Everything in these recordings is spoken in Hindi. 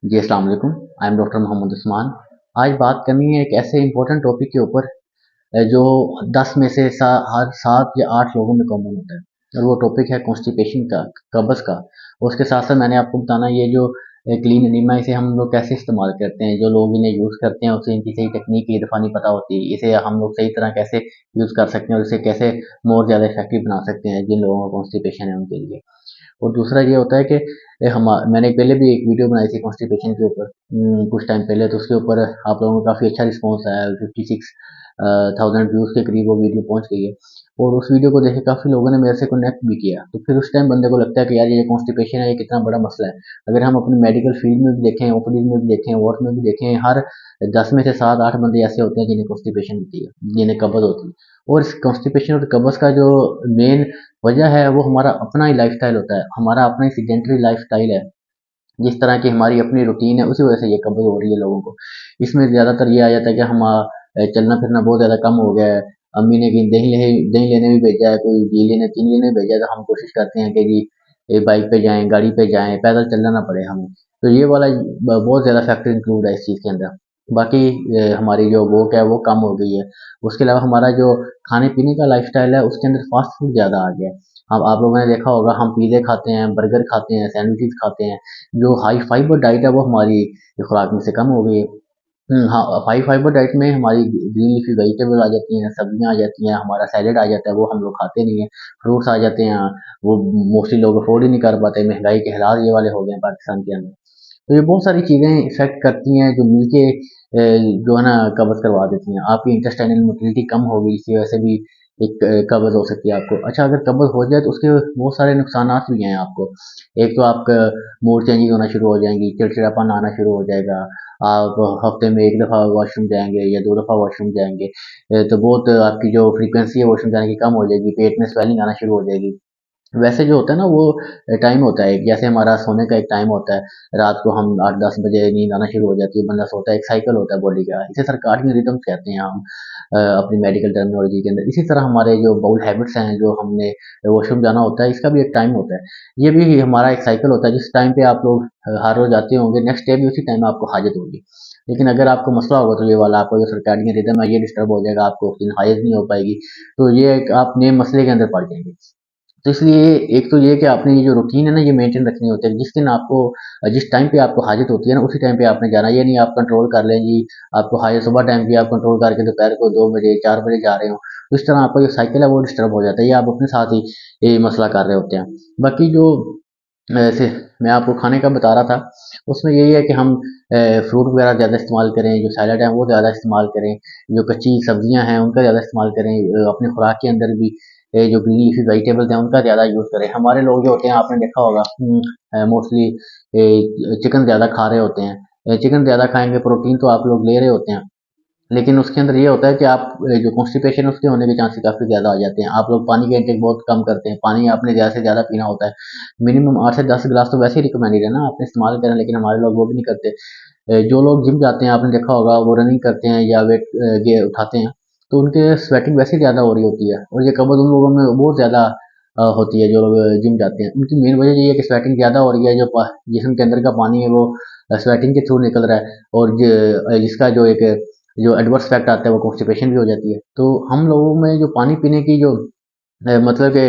जी अस्सलाम वालेकुम। I am doctor Mohammad Usman. आज बात करनी है एक ऐसे इम्पोर्टेंट टॉपिक के ऊपर जो 10 में से हर 7 या 8 लोगों में कॉमन होता है, और वो टॉपिक है कॉन्स्टिपेशन का, कब्ज़ का। उसके साथ साथ मैंने आपको बताना ये जो क्लीन एनीमा, इसे हम लोग कैसे इस्तेमाल करते हैं। जो लोग इन्हें यूज़ करते हैं उसे इनकी सही टेक्निक की दफ़ा नहीं पता होती। इसे हम लोग सही तरह कैसे यूज़ कर सकते हैं और इसे कैसे मोर ज़्यादा इफेक्टिव बना सकते हैं जिन लोगों को कॉन्स्टिपेशन है उनके लिए। और दूसरा ये होता है कि मैंने पहले भी एक वीडियो बनाई थी कॉन्स्टिपेशन के ऊपर कुछ टाइम पहले, तो उसके ऊपर आप लोगों का काफ़ी अच्छा रिस्पॉन्स आया। 56,000 व्यूज़ के करीब वो वीडियो पहुंच गई है, और उस वीडियो को देखे काफ़ी लोगों ने मेरे से कनेक्ट भी किया। तो फिर उस टाइम बंदे को लगता है कि यार ये कॉन्स्टिपेशन है, ये कितना बड़ा मसला है। अगर हम अपनी मेडिकल फील्ड में भी देखें, ओपीडी में भी देखें, वार्ड में भी देखें, हर 10 में से 7-8 बंदे ऐसे होते हैं जिन्हें कॉन्स्टिपेशन होती है, जिन्हें कब्ज़ होती है। और इस कॉन्स्टिपेशन और कब्ज़ का जो मेन वजह है वो हमारा अपना ही लाइफस्टाइल होता है, हमारा अपना ही सेडेंटरी लाइफस्टाइल है। जिस तरह की हमारी अपनी रूटीन है उसी वजह से ये कब्ज़ हो रही है लोगों को। इसमें ज़्यादातर ये आ जाता है कि हम चलना फिरना बहुत ज़्यादा कम हो गया है। अम्मी ने कहीं दही लेने भी भेजा है, कोई घी लेने, चीनी लेने भेजा है, तो हम कोशिश करते हैं कि जी बाइक पे जाएँ, गाड़ी पे जाएँ, पैदल चलना ना पड़े हमें। तो ये वाला बहुत ज़्यादा फैक्टर इंक्लूड है इस चीज़ के अंदर। बाकी हमारी जो वॉक है वो कम हो गई है। उसके अलावा हमारा जो खाने-पीने का लाइफ़स्टाइल है उसके अंदर फ़ास्ट फूड ज़्यादा आ गया है। अब आप लोगों ने देखा होगा, हम पिज़्ज़े खाते हैं, बर्गर खाते हैं, सैंडविचेज़ खाते हैं। जो हाई फाइबर डाइट है वो हमारी खुराक में से कम हो गई है। हाँ, हाई फाइबर डाइट में हमारी ग्रीन लीफी वेजिटेबल आ जाती हैं, सब्जियाँ आ जाती हैं, हमारा सैलेड आ जाता है, वो हम लोग खाते नहीं हैं। फ्रूट्स आ जाते हैं, वो मोस्टली लोग अफोर्ड ही नहीं कर पाते। महंगाई के हालात ये वाले हो गए हैं पाकिस्तान के अंदर। तो ये बहुत सारी चीज़ें इफ़ेक्ट करती हैं जो मिलके जो है ना कब्ज़ करवा देती हैं। आपकी इंटेस्टाइनल मोटिलिटी कम होगी, इसी वजह से भी एक कब्ज़ हो सकती है आपको। अच्छा, अगर कब्ज़ हो जाए तो उसके बहुत सारे नुकसानात भी हैं आपको। एक तो आपका मूड चेंजिंग होना शुरू हो जाएँगी, चिड़चिड़ापन आना शुरू हो जाएगा। आप हफ्ते में 1 दफ़ा वॉशरूम जाएँगे या 2 दफ़ा वॉशरूम जाएँगे, तो बहुत आपकी जो फ्रीक्वेंसी है वॉशरूम जाने की कम हो जाएगी, पेट में स्वेलिंग आना शुरू हो जाएगी। वैसे जो होता है ना वो टाइम होता है, जैसे हमारा सोने का एक टाइम होता है। रात को हम 8-10 बजे नींद आना शुरू हो जाती है, बंदा सोता है, एक साइकिल होता है बॉडी का। इसे सर्काडियन रिदम्स कहते हैं हम अपनी मेडिकल टर्मिनोलॉजी के अंदर। इसी तरह हमारे जो बाउल हैबिट्स हैं, जो हमने वॉशरूम जाना होता है, इसका भी एक टाइम होता है। ये भी हमारा एक साइकिल होता है, जिस टाइम पे आप लोग हर रोज़ आते होंगे, नेक्स्ट डे भी उसी टाइम आपको हाजत होगी। लेकिन अगर आपको मसला होगा तो ये वाला आपका जो सर्काडियन रिदम है ये डिस्टर्ब हो जाएगा, आपको उस दिन हाजत नहीं हो पाएगी। तो ये एक आप नए मसले के अंदर पड़ जाएँगे। तो इसलिए एक तो ये कि आपने ये जो रूटीन है ना ये मेंटेन रखनी होती है। जिस दिन आपको जिस टाइम पे आपको हाजत होती है ना उसी टाइम पे आपने जाना। ये नहीं आप कंट्रोल कर लें जी, आपको हाजत सुबह टाइम की, आप कंट्रोल करके दोपहर को 2 बजे 4 बजे जा रहे हो। तो इस तरह आपका जो साइकिल है वो डिस्टर्ब हो जाता है। ये आप अपने साथ ही ये मसला कर रहे होते हैं। बाकी जो ऐसे मैं आपको खाने का बता रहा था, उसमें यही है कि हम फ्रूट वगैरह ज़्यादा इस्तेमाल करें, जो सैलड है वो ज़्यादा इस्तेमाल करें, जो कच्ची सब्जियां हैं उनका ज़्यादा इस्तेमाल करें। अपनी खुराक के अंदर भी जो ग्रीन लीफी वेजिटेबल्स हैं उनका ज़्यादा यूज़ करें। हमारे लोग जो होते हैं आपने देखा होगा मोस्टली चिकन ज़्यादा खा रहे होते हैं। चिकन ज़्यादा खाएंगे, प्रोटीन तो आप लोग ले रहे होते हैं, लेकिन उसके अंदर ये होता है कि आप जो कॉन्स्टिपेशन है उसके होने के चांसेस काफ़ी ज़्यादा आ जाते हैं। आप लोग पानी का इंटेक बहुत कम करते हैं, पानी आपने ज़्यादा से ज़्यादा पीना होता है। मिनिमम 8 से 10 गिलास तो वैसे ही रिकमेंडेड है ना, आप इस्तेमाल करें, लेकिन हमारे लोग वो भी नहीं करते। जो लोग जिम जाते हैं आपने देखा होगा, वो रनिंग करते हैं या वेट गे उठाते हैं, तो उनके स्वेटिंग वैसे ही ज़्यादा हो रही होती है, और ये कब्ज़ उन लोगों में बहुत ज़्यादा होती है जो लोग जिम जाते हैं। उनकी मेन वजह ये है कि स्वेटिंग ज़्यादा हो रही है, जो जिस्म के अंदर का पानी है वो स्वेटिंग के थ्रू निकल रहा है, और जिसका जो एक जो एडवर्स इफेक्ट आता है वो कॉन्स्टिपेशन भी हो जाती है। तो हम लोगों में जो पानी पीने की जो मतलब कि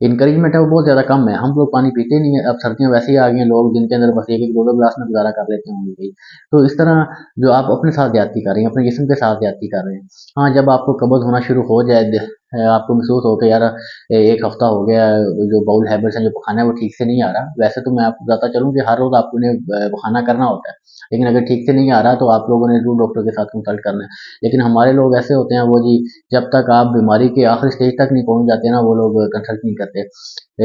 इनकरेजमेंट है वो बहुत ज़्यादा कम है। हम लोग पानी पीते ही नहीं है। अब सर्दियाँ वैसे ही आ गई हैं, लोग दिन के अंदर बस 1-1 2-2 गिलास में गुज़ारा कर लेते होंगे भाई। तो इस तरह जो आप अपने साथ ज़्यादती कर रही हैं, अपने जिस्म के साथ ज़्यादती कर रहे हैं। हाँ, जब आपको कब्ज़ होना शुरू हो जाए, आपको महसूस हो कि यार 1 हफ़्ता हो गया है, जो बाउल हैबिट्स हैं, जो पखाना है वो ठीक से नहीं आ रहा। वैसे तो मैं आपको बताता चलूँ कि हर रोज़ आपको इन्हें पखाना करना होता है। लेकिन अगर ठीक से नहीं आ रहा तो आप लोगों ने ज़रूर डॉक्टर के साथ कंसल्ट करना है। लेकिन हमारे लोग ऐसे होते हैं, वो जी जब तक आप बीमारी के आखिरी स्टेज तक नहीं पहुँच जाते ना, वो लोग कंसल्ट नहीं करते।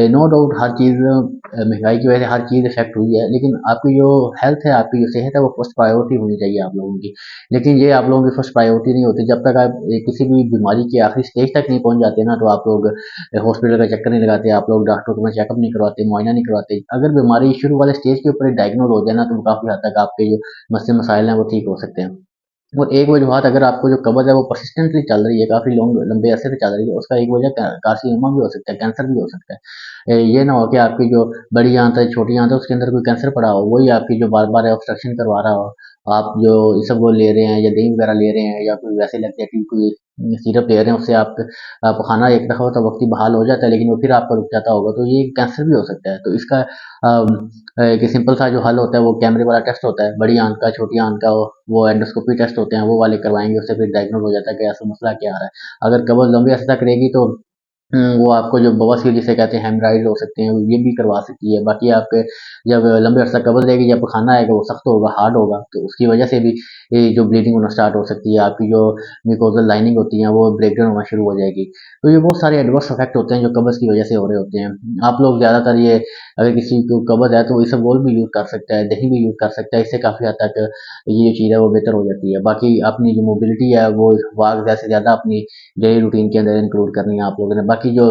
नो डाउट हर चीज़ महंगाई की वजह से हर चीज़ इफ़ेक्ट हुई है, लेकिन आपकी जो हेल्थ है, आपकी जो सेहत है, वो फर्स्ट प्रायोरिटी होनी चाहिए आप लोगों की। लेकिन ये आप लोगों की फर्स्ट प्रायोरिटी नहीं होती। जब तक आप किसी भी बीमारी के आखिरी स्टेज तक नहीं पहुँच जाते ना, तो आप लोग हॉस्पिटल का चक्कर नहीं लगाते, आप लोग डॉक्टर को चेकअप नहीं करवाते, मुआयना नहीं करवाते। अगर बीमारी शुरू वाले स्टेज के ऊपर डायग्नोज हो जाए ना, तो काफ़ी हद तक आपके जो मसले मसाइल हैं वो ठीक हो सकते हैं। और एक वजूहत, अगर आपको जो कब्ज़ है वो परसिस्टेंटली चल रही है, काफ़ी लंबे अरसे से चल रही है, उसका एक वजह कार्सिनोमा भी हो सकता है, कैंसर भी हो सकता है। ये ना हो कि आपकी जो बड़ी आंत है, छोटी आंत है, उसके अंदर कोई कैंसर पड़ा हो, वही आपकी जो बार बार ऑब्स्ट्रक्शन करवा रहा हो। आप जो इसबगोल ले रहे हैं या दही वगैरह ले रहे हैं या कोई वैसे लैक्टेटिव कोई सिरप ले रहे हैं, उससे आप खाना एक दफ़ा तो वक्ती बहाल हो जाता है, लेकिन वो फिर आपका रुक जाता होगा, तो ये कैंसर भी हो सकता है। तो इसका एक सिंपल सा जो हल होता है वो कैमरे वाला टेस्ट होता है, बड़ी आंत का, छोटी आंत का, वो एंडोस्कोपी टेस्ट होते हैं, वो वाले करवाएंगे, उससे फिर डायग्नोज हो जाता है कि असल मसला क्या आ रहा है। अगर कब्ज लंबे अरसे तक रहेगी तो वो आपको जो बवासीर जिसे कहते हैं हेमराइड हो सकते हैं, ये भी करवा सकती है। बाकी आपके जब लंबे अरसा कब्ज रहेगी, जब खाना आएगा वो सख्त होगा, हार्ड होगा, तो उसकी वजह से भी ये जो ब्लीडिंग होना स्टार्ट हो सकती है, आपकी जो म्यूकोजल लाइनिंग होती है वो ब्रेक डाउन होना शुरू हो जाएगी। तो ये बहुत सारे एडवर्स इफेक्ट होते हैं जो कब्ज की वजह से हो रहे होते हैं। आप लोग ज़्यादातर ये, अगर किसी को कब्ज है तो वो इसबगोल भी यूज़ कर सकता है, दही भी यूज़ कर सकता है, इससे काफ़ी हद तक ये जो चीज़ है वो बेहतर हो जाती है। बाकी अपनी जो मोबिलिटी है वो वाक ज़्यादा से ज़्यादा अपनी डेली रूटीन के अंदर इंक्लूड करनी है आप लोगों ने। बाकी जो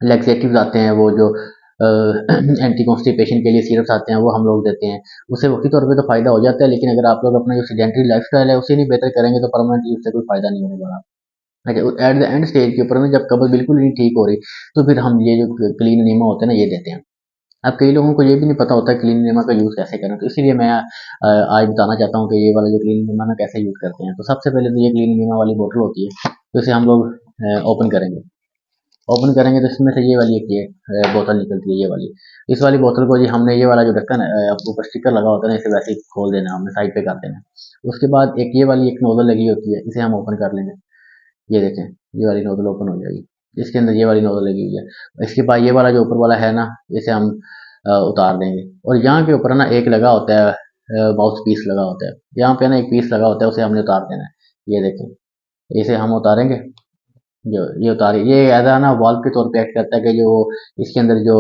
लैक्सेटिव्स आते हैं, वो जो एंटी कॉन्स्टिपेशन के लिए सिरप्स आते हैं, वो हम लोग देते हैं। उससे वक्ती तौर पे तो फ़ायदा हो जाता है, लेकिन अगर आप लोग अपना जो सेडेंटरी लाइफ़स्टाइल है उसे नहीं बेहतर करेंगे तो परमानेंटली उससे कोई फ़ायदा नहीं होने वाला। अच्छा, एट द एंड स्टेज के ऊपर में जब कब्ज़ बिल्कुल नहीं ठीक हो रही, तो फिर हम ये जो क्लीन एनीमा होते हैं ना, ये देते हैं। अब कई लोगों को ये भी नहीं पता होता क्लीन एनीमा का यूज़ कैसे करें, तो इसीलिए मैं आज बताना चाहता हूँ कि ये वाला जो क्लीन एनीमा ना कैसे यूज़ करते हैं। तो सबसे पहले तो ये क्लीन एनीमा वाली बोतल होती है, तो इसे हम लोग ओपन करेंगे। ओपन करेंगे तो इसमें से ये वाली एक ये बोतल निकलती है, ये वाली। इस वाली बोतल को जी हमने ये वाला जो ढक्कन ऊपर स्टिकर लगा होता है ना, इसे वैसे ही खोल देना, हमने साइड पे कर देना। उसके बाद एक ये वाली एक नोजल लगी होती है, इसे हम ओपन कर लेंगे। ये देखें, ये वाली नोजल ओपन हो जाएगी। इसके अंदर ये वाली नोजल लगी हुई है। इसके बाद ये वाला जो ऊपर वाला है ना, इसे हम उतार देंगे। और यहाँ के ऊपर ना एक लगा होता है, माउथ पीस लगा होता है। यहाँ पे ना एक पीस लगा होता है, उसे हमने उतार देना है। ये देखें, इसे हम उतारेंगे। जो ये उतारी, ये ऐसा ना वॉल के तौर पे एक्ट करता है कि जो इसके अंदर जो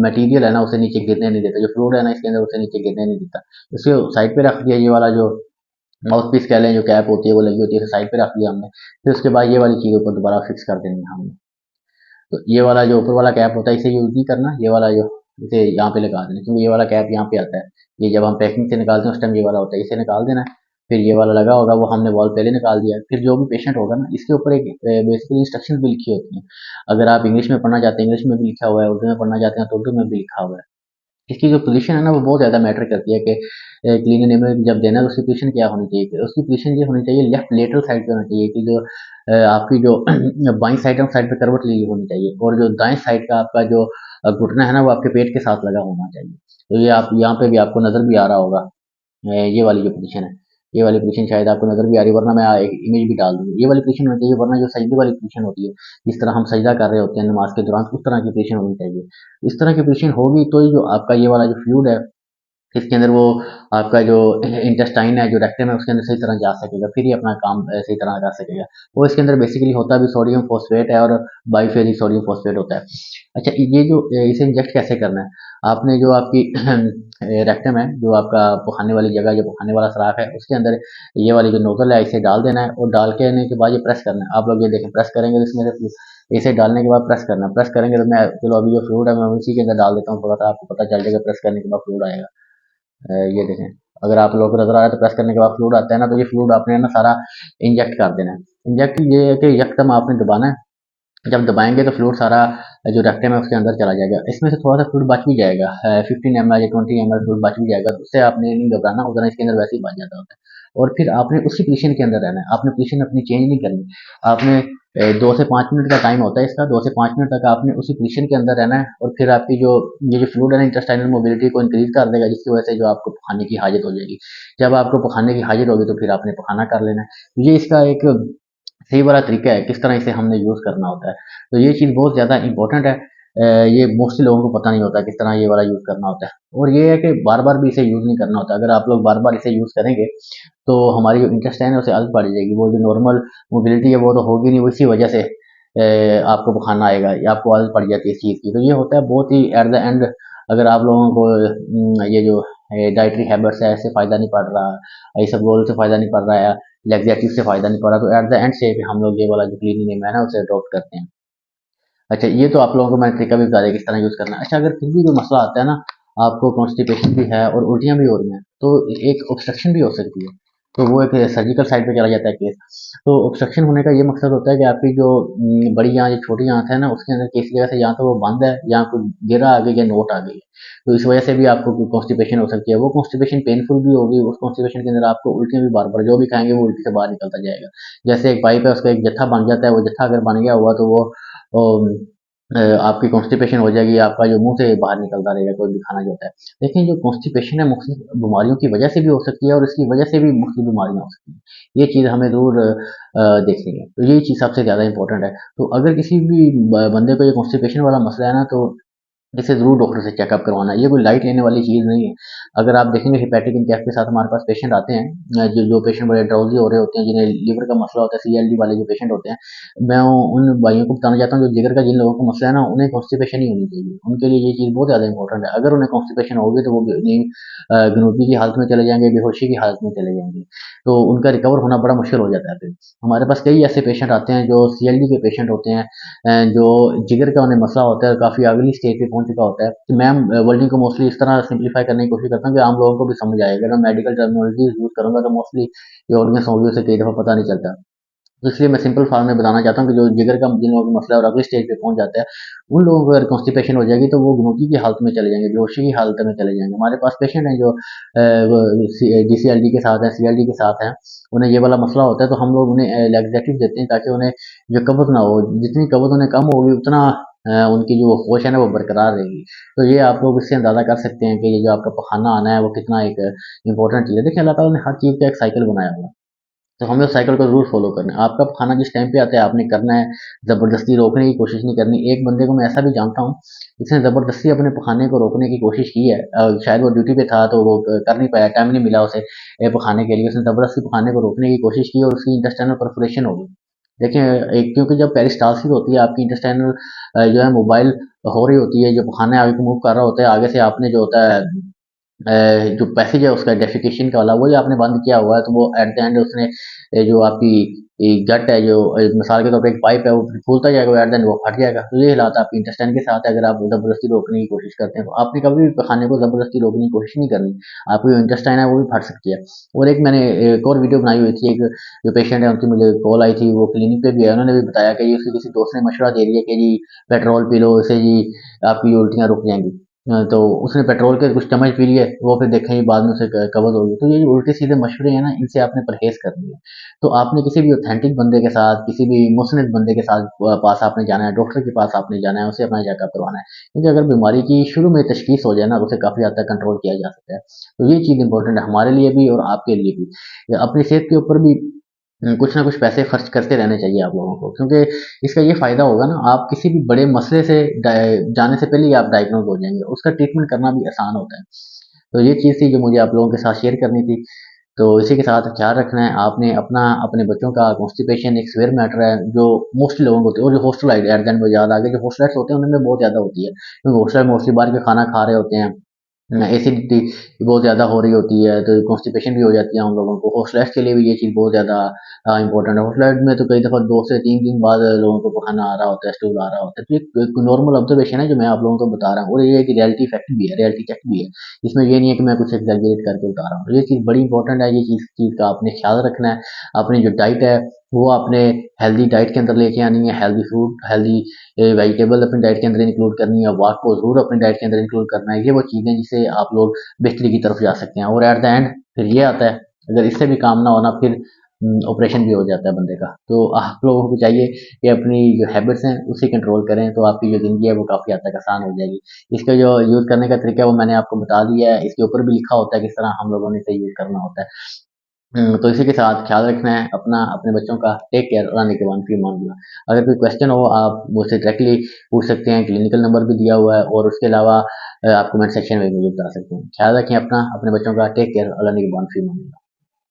मटेरियल है ना उसे नीचे गिरने नहीं देता, जो फ्लूइड है ना इसके अंदर उसे नीचे गिरने नहीं देता। इसे साइड पे रख दिया। ये वाला जो माउथ पीस कह लें, जो कैप होती है वो लगी होती है, साइड पे रख दिया हमने। फिर उसके बाद ये वाली चीज़ ऊपर दोबारा फिक्स कर देनी है हमने। तो ये वाला जो ऊपर वाला कैप होता है इसे यूज नहीं करना, ये वाला जो इसे यहाँ पे लगा देना, क्योंकि ये वाला कैप यहाँ पे आता है। ये जब हम पैकिंग से निकालते हैं उस टाइम ये वाला होता है, इसे निकाल देना है। फिर ये वाला लगा होगा, वो हमने वॉल पहले निकाल दिया है। फिर जो भी पेशेंट होगा ना, इसके ऊपर एक बेसिकली इंस्ट्रक्शन भी लिखी होती है। अगर आप इंग्लिश में पढ़ना चाहते हैं, इंग्लिश में भी लिखा हुआ है, उर्दू में पढ़ना चाहते हैं तो उर्दू में भी लिखा हुआ है। इसकी जो पोजीशन है ना वो बहुत ज़्यादा मैटर करती है कि क्लीन एनेमिया में जब देना है तो उसकी पोजीशन क्या होनी चाहिए। कि उसकी पोजीशन ये होनी चाहिए, लेफ्ट लेटरल साइड पे होनी चाहिए, कि जो आपकी जो बाईं साइड है उस साइड पे करवट ली होनी चाहिए, और जो दाएं साइड का आपका जो घुटना है ना वो आपके पेट के साथ लगा होना चाहिए। तो ये आप यहाँ पे भी आपको नज़र भी आ रहा होगा, ये वाली जो पोजीशन है, ये वाली पोजीशन शायद आपको नज़र भी आ रही है, वरना मैं एक इमेज भी डाल दूंगी। ये वाली पोजीशन होनी चाहिए, वरना जो सजदे वाली पोजीशन होती है, जिस तरह हम सजदा कर रहे होते हैं नमाज के दौरान, उस तरह की पोजीशन होनी चाहिए। इस तरह की पोजीशन होगी तो ही जो आपका ये वाला जो फ्लूइड है इसके अंदर, वो आपका जो इंटेस्टाइन है, जो रेक्टम है, उसके अंदर सही तरह जा सकेगा, फिर ही अपना काम सही तरह कर सकेगा। वो इसके अंदर बेसिकली होता भी सोडियम फॉस्फेट है, और बाईफेजिक सोडियम फॉस्फेट होता है। अच्छा, ये जो इसे इंजेक्ट कैसे करना है, आपने जो आपकी रेक्टम है, जो आपका पखाने वाली जगह, जो पखाने वाला सराख है, उसके अंदर ये वाली जो नोजल है इसे डाल देना है, और डाल के आने के बाद ये प्रेस करना है। आप लोग ये देखें, प्रेस करेंगे तो इसमें से इसे डालने के बाद प्रेस करना है। प्रेस करेंगे तो मैं, चलो अभी जो फ्लूइड है मैं इसी के अंदर डाल देता हूँ, थोड़ा सा आपको पता चल जाएगा प्रेस करने के बाद फ्लूइड आएगा। ये देखें, अगर आप लोगों को नजर आ रहा है तो प्रेस करने के बाद फ्लूइड आता है ना, तो ये फ्लूइड आपने ना सारा इंजेक्ट कर देना है। इंजेक्ट ये है कि यकदम आपने दबाना है। जब दबाएंगे तो फ्लूइड सारा जो रेक्टम है उसके अंदर चला जाएगा। इसमें से थोड़ा सा फ्लूइड बच भी जाएगा, 15 ml या 20 ml फ्लूइड बच भी जाएगा, तो उससे आपने नहीं घबराना, उतना इसके अंदर वैसे ही बच जाता होता है। और फिर आपने उसी पोजीशन के अंदर रहना है, आपने पोजीशन अपनी चेंज नहीं करनी। आपने 2 से 5 मिनट का टाइम होता है इसका, 2 से 5 मिनट तक आपने उसी पोजीशन के अंदर रहना है। और फिर आपकी जो ये जो फ्लूइड है ना, इंटेस्टाइनल मोबिलिटी को इंक्रीज कर देगा, जिसकी वजह से जो आपको पखाने की हाजत हो जाएगी। जब आपको पखाने की हाजत होगी तो फिर आपने पखाना कर लेना है। ये इसका एक सही वाला तरीका है, किस तरह इसे हमने यूज़ करना होता है। तो ये चीज़ बहुत ज़्यादा इंपॉर्टेंट है। ये मोस्टली लोगों को पता नहीं होता किस तरह ये वाला यूज़ करना होता है। और ये है कि बार बार भी इसे यूज़ नहीं करना होता। अगर आप लोग बार बार इसे यूज़ करेंगे तो हमारी जो इंटेस्टाइन है उसे आदत पड़ जाएगी, वो जो नॉर्मल मोबिलिटी है वो तो होगी नहीं, इसी वजह से आपको पखाना आएगा, या आपको आदत पड़ जाती है इस चीज़ की। तो ये होता है बहुत ही एट द एंड, अगर आप लोगों को ये जो डाइटरी हैबिट्स है इससे फ़ायदा नहीं पड़ रहा, ये सब गोल से फ़ायदा नहीं पड़ रहा है, लैक्सेटिव से फ़ायदा नहीं पड़ रहा, तो एट द एंड से हम लोग ये वाला जो क्लीन नेम है ना उसे अडॉप्ट करते हैं। अच्छा, ये तो आप लोगों को मैंने तरीका भी बता दिया किस तरह यूज़ करना है। अच्छा, अगर फिर भी कोई मसला आता है ना, आपको कॉन्स्टिपेशन भी है और उल्टियाँ भी हो रही हैं, तो एक ऑब्स्ट्रक्शन भी हो सकती है। तो वो एक सर्जिकल साइड पे चला जाता है केस। तो ऑब्स्ट्रक्शन होने का ये मकसद होता है कि आपकी जो बड़ी आँत या छोटी आँत है ना, उसके अंदर किसी जगह से या तो वो बंद है या कोई गिरा आ गई या नोट आ गई है। तो इस वजह से भी आपको कॉन्स्टिपेशन हो सकती है। वो कॉन्स्टिपेशन पेनफुल भी होगी, उस कॉन्स्टिपेशन के अंदर आपको उल्टियाँ भी बार-बार जो भी खाएँगे वो उल्टी से बाहर निकलता जाएगा। जैसे एक पाइप है, उसका एक जत्था बन जाता है, वो जत्था अगर बन गया हुआ तो वो आपकी कॉन्स्टिपेशन हो जाएगी, आपका जो मुँह से बाहर निकलता रहेगा कोई भी खाना जो होता है। लेकिन जो कॉन्स्टिपेशन है मुख्तलिफ बीमारियों की वजह से भी हो सकती है और इसकी वजह से भी मुख्तलिफ बीमारियाँ हो सकती हैं। ये चीज़ हमें ज़रूर देखनी है। तो यही चीज़ सबसे ज़्यादा इम्पोर्टेंट है। तो अगर किसी भी बंदे को ये कॉन्स्टिपेशन वाला मसला है ना, तो इसे ज़रूर डॉक्टर से चेकअप करवाना है। ये कोई लाइट लेने वाली चीज़ नहीं है। अगर आप देखेंगे हेपेटिक इनफेक्ट के साथ हमारे पास पेशेंट आते हैं, जो पेशेंट बड़े ड्राउज़ी हो रहे होते हैं, जिन्हें लीवर का मसला होता है, सीएलडी वाले जो पेशेंट होते हैं, मैं उन भाइयों को बताना चाहता हूँ जो जिगर का जिन लोगों को मसला है ना, उन्हें कॉन्स्टिपेशन ही होनी चाहिए। उनके लिए ये चीज़ बहुत ज़्यादा इंपॉर्टेंट है। अगर उन्हें कॉन्स्टिपेशन होगी तो वो गनुगी की हालत में चले जाएँगे, बेहोशी की हालत में चले जाएँगे। तो उनका रिकवर होना बड़ा मुश्किल हो जाता है फिर। हमारे पास कई ऐसे पेशेंट आते हैं जो सीएलडी के पेशेंट होते हैं, जो जिगर का उन्हें मसला होता है, काफ़ी अगली स्टेज पे पहुँच चुका होता है। तो मैं वर्डिंग को मोस्टली इस तरह सिम्प्लीफाई करने की कोशिश करता हूँ कि आम लोगों को भी समझ आए। अगर मैं मेडिकल टर्मिनोलॉजी यूज़ करूँगा तो मोस्टली ये ऑडियंस होगी, उसे कई दफ़ा पता नहीं चलता। तो इसलिए मैं सिंपल फॉर्म में बताना चाहता हूँ कि जो जिगर का जिन लोगों को मसला है और अगली स्टेज पे पहुँच जाता है, उन लोगों को अगर कॉन्स्टिपेशन हो जाएगी तो वो ग्नोकी की हालत में चले जाएँगे, बेहोशी की हालत में चले जाएँगे। हमारे पास पेशेंट हैं जो वो डीसीएलडी के साथ हैं, सीएलडी के साथ हैं, उन्हें ये वाला मसला होता है तो हम लोग उन्हें लैक्सेटिव देते हैं ताकि उन्हें जो कब्ज़ ना हो, जितनी कब्ज़ उन्हें कम होगी उतना उनकी जो होश है ना वो बरकरार रहेगी। तो ये आप लोग इससे अंदाज़ा कर सकते हैं कि ये जो आपका पखाना आना है वो कितना एक इम्पोर्टेंट चीज़ है। देखिए अल्लाह ताला ने हर चीज़ का एक साइकिल बनाया हुआ है। तो हमें उस साइकिल को ज़रूर फ़ॉलो करना है। आपका खाना जिस टाइम पे आता है आपने करना है, ज़बरदस्ती रोकने की कोशिश नहीं करनी। एक बंदे को मैं ऐसा भी जानता हूँ, जिसने ज़बरदस्ती अपने पखाने को रोकने की कोशिश की है। शायद वो ड्यूटी पे था तो वो कर नहीं पाया, टाइम नहीं मिला उसे पखाने के लिए। उसने ज़बरदस्ती पखाने को रोकने की कोशिश की और उसकी इंटेस्टाइनल परफोरेशन हो गई। देखिए क्योंकि जब पेरिस्टाल्सिस होती है आपकी इंटेस्टाइनल जो है मोबाइल हो रही होती है, जो पखाना आगे को मूव कर रहा होता है, आगे से आपने जो होता है जो पैसेज है उसका डेफिकेशन का वाला वही आपने बंद किया हुआ है तो वो एट द एंड उसने जो आपकी गट है जो मिसाल के तौर पे एक पाइप है वो फिर फूलता जाएगा, वो एट द एंड वो फट जाएगा। तो ये हालात आपके इंटेस्टाइन के साथ है। अगर आप ज़बरदस्ती रोकने की कोशिश करते हैं तो आपने कभी भी खाने को ज़बरदस्ती रोकने की कोशिश नहीं करनी। आपकी जो इंटेस्टाइन है वो भी फट सकती है। और एक मैंने एक और वीडियो बनाई हुई थी, एक जो पेशेंट है उनकी मुझे कॉल आई थी, वो क्लिनिक पे भी है, उन्होंने भी बताया कि ये उसके किसी दोस्त ने मशवरा दे दिया कि जी पेट्रोल पी लो, इससे जी आपकी उल्टियाँ रुक जाएँगी। तो उसने पेट्रोल के कुछ चम्मच पी लिए, वो फिर देखें ही बाद में उसे कब्ज़ हो गई। तो ये जो उल्टे-सीधे मशवरे हैं ना, इनसे आपने परहेज़ करनी है। तो आपने किसी भी ऑथेंटिक बंदे के साथ, किसी भी मुस्लिम बंदे के साथ पास आपने जाना है, डॉक्टर के पास आपने जाना है, उसे अपना चेकअप करवाना है। क्योंकि अगर बीमारी की शुरू में तशख़ीस हो जाए ना, तो उसे काफ़ी हद तक कंट्रोल किया जा सकता है। तो ये चीज़ इम्पोर्टेंट है हमारे लिए भी और आपके लिए भी। अपनी सेहत के ऊपर भी कुछ ना कुछ पैसे खर्च करते रहने चाहिए आप लोगों को, क्योंकि इसका ये फ़ायदा होगा ना, आप किसी भी बड़े मसले से जाने से पहले ही आप डायग्नोज हो जाएंगे, उसका ट्रीटमेंट करना भी आसान होता है। तो ये चीज़ थी जो मुझे आप लोगों के साथ शेयर करनी थी। तो इसी के साथ ख्याल रखना है आपने अपना, अपने बच्चों का। कॉन्स्टिपेशन एक सीवियर मैटर है जो मोस्टली लोगों को होती है, और जो हॉस्टलाइट एट द एंड मुझे याद आ गया, जो हॉस्टलाइट्स होते हैं उनमें बहुत ज़्यादा होती है, क्योंकि हॉस्टलाइट मोस्टली बाहर का खाना खा रहे होते हैं, एसिडिटी बहुत ज़्यादा हो रही होती है, तो कॉन्स्टिपेशन भी हो जाती है हम लोगों को। हॉस्टलाइट्स के लिए भी ये चीज़ बहुत ज़्यादा इंपॉर्टेंट है। हॉस्टलाइट में तो कई दफ़ा 2 से 3 दिन बाद लोगों को पखाना आ रहा होता है, स्टूल आ रहा होता है। तो ये एक नॉर्मल ऑब्जर्वेशन है जो मैं आप लोगों को बता रहा हूँ, और ये एक रियलिटी फैक्ट भी है, रियलिटी चेक भी है। इसमें ये नहीं है कि मैं कुछ एग्ज़ैजरेट करके बता रहा हूँ। ये चीज़ बड़ी इंपॉर्टेंट है, ये चीज़ का आपने ख्याल रखना है। अपनी जो डाइट है वो आपने हेल्दी डाइट के अंदर लेके आनी है, हेल्दी फ्रूट, हेल्दी वेजिटेबल अपनी डाइट के अंदर इंक्लूड करनी है, वॉक को ज़रूर अपनी डाइट के अंदर इंक्लूड करना है। ये वो चीज़ें जिससे आप लोग बेहतरी की तरफ जा सकते हैं। और एट द एंड फिर ये आता है, अगर इससे भी काम ना होना फिर ऑपरेशन भी हो जाता है बंदे का। तो आप लोगों को चाहिए कि अपनी जो हैबिट्स हैं उसे कंट्रोल करें, तो आपकी जो ज़िंदगी है वो काफ़ी हद तक आसान हो जाएगी। इसका जो यूज़ करने का तरीका है वो मैंने आपको बता दिया है, इसके ऊपर भी लिखा होता है किस तरह हम लोगों ने इसे यूज़ करना होता है। तो इसी के साथ ख्याल रखना है अपना, अपने बच्चों का। टेक केयर, अल्लाह निगहबान फी अमान। अगर कोई क्वेश्चन हो आप मुझसे डायरेक्टली पूछ सकते हैं, क्लिनिकल नंबर भी दिया हुआ है, और उसके अलावा आप कमेंट सेक्शन में भी मुझे बता सकते हैं। ख्याल रखें अपना, अपने बच्चों का। टेक केयर, अल्लाह निगहबान फी अमान।